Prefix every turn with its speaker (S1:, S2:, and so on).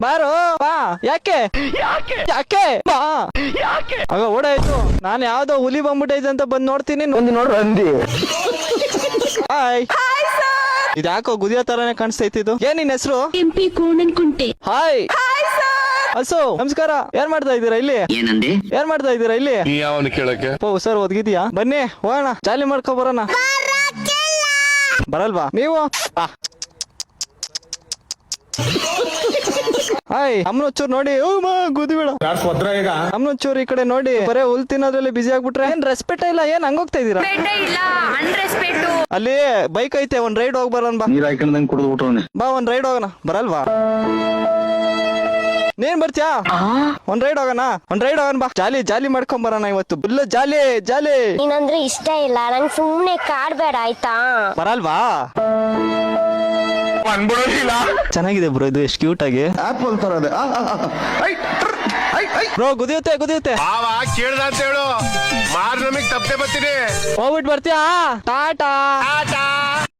S1: ಬಾರೋ ಬಾ. ಯಾಕೆ ಯಾಕೆ ಬಾ ಯಾಕೆ ಆಗ ಓಡಾಯ್ತು. ನಾನು ಯಾವ್ದೋ ಹುಲಿ ಬಂದ್ಬಿಟ್ಟೈತೆ ಅಂತ ಬಂದ್ ನೋಡ್ತೀನಿ. ಒಂದು ನೋಡ್ರ ಅಂದಿ. ಹಾಯ್ ಇದ್ಯಾಕೋ ಗುದಿಯೋ ತರಾನೇ ಕಾಣಿಸ್ತೈತಿ ಇದು. ಏನ್ ನಿನ್ ಹೆಸರು?
S2: ಎಂಪಿ ಕೋಣನ್ಕುಂಟೆ.
S1: ಹಾಯ್ ಅಸೋ ನಮಸ್ಕಾರ. ಏನ್ ಮಾಡ್ತಾ ಇದ್ದೀರಾ ಇಲ್ಲಿ?
S3: ಏನಂದಿ?
S1: ಏನ್ ಮಾಡ್ತಾ ಇದ್ದೀರಾ ಇಲ್ಲಿ?
S4: ನೀ ಯಾವನು ಕೇಳಕ್ಕೆ?
S1: ಓ ಸರ್ ಒದಗಿದ್ಯಾ? ಬನ್ನಿ ಹೋಗೋಣ, ಜಾಲಿ ಮಾಡ್ಕೊ ಬರೋಣ. ಬರಲ್ವಾ ನೀವು? ಹಾಯ್ ಅಮ್ಮನೊಚ್ಚೂರ್ ನೋಡಿ. ಗುದಿ ಬೇಡ ಅಮ್ಮನೊಚ್ಚೂರ್ ಈ ಕಡೆ ನೋಡಿ. ಬರೇ ಹುಲ್ ತಿನ್ನೋದ್ರಲ್ಲಿ ಬಿಸಿ ಆಗ್ಬಿಟ್ರೆ ಏನ್ ರೆಸ್ಪೆಕ್ಟ್ ಇಲ್ಲ. ಏನ್ ಹಂಗೋಗ್ತಾ ಇದೀರಾ? ಅಲ್ಲಿ ಬೈಕ್ ಐತೆ, ಒಂದ್ ರೈಡ್ ಹೋಗ್ ಬರೋಣ ಬಾ.
S4: ನೀರ್ ಹಾಕೊಂಡಂಗ್ ಕುಡಿದು ಬಿಟ್ರವನೆ.
S1: ಬಾ ಒಂದ್ ರೈಡ್ ಹೋಗೋಣ. ಬರಲ್ವಾ? ನೀನ್ ಬರ್ತೀಯಾ? ಒಂದ್ ರೈಡ್ ಹೋಗೋಣ ಬಾ. ಜಾಲಿ ಜಾಲಿ ಮಾಡ್ಕೊಂಡ್ ಬರೋಣ ಇವತ್ತು. ಇಲ್ಲ ಜಾಲಿ ಜಾಲಿ.
S5: ನೀನಂದ್ರೆ ಇಷ್ಟ ಇಲ್ಲ ನಂಗೆ, ಸುಮ್ನೆ ಕಾಡ್ಬೇಡ ಆಯ್ತಾ?
S1: ಬರಲ್ವಾ? ಚೆನ್ನಾಗಿದೆ ಬ್ರೋ, ಇದು ಎಷ್ಟು ಕ್ಯೂಟ್ ಆಗಿ.
S4: ಆಪಲ್ ತರ ಇದೆ.
S1: ಬ್ರೋ ಗುದಿಯುತ್ತೆ
S4: ಕೇಳ್ದ ಅಂತ ಹೇಳು. ಮಾರ್ ನಮಗ್ ತಪ್ಪದೆ ಬರ್ತೀನಿ.
S1: ಹೋಗ್ಬಿಟ್ಟು ಬರ್ತೀಯಾ? ಟಾಟಾ.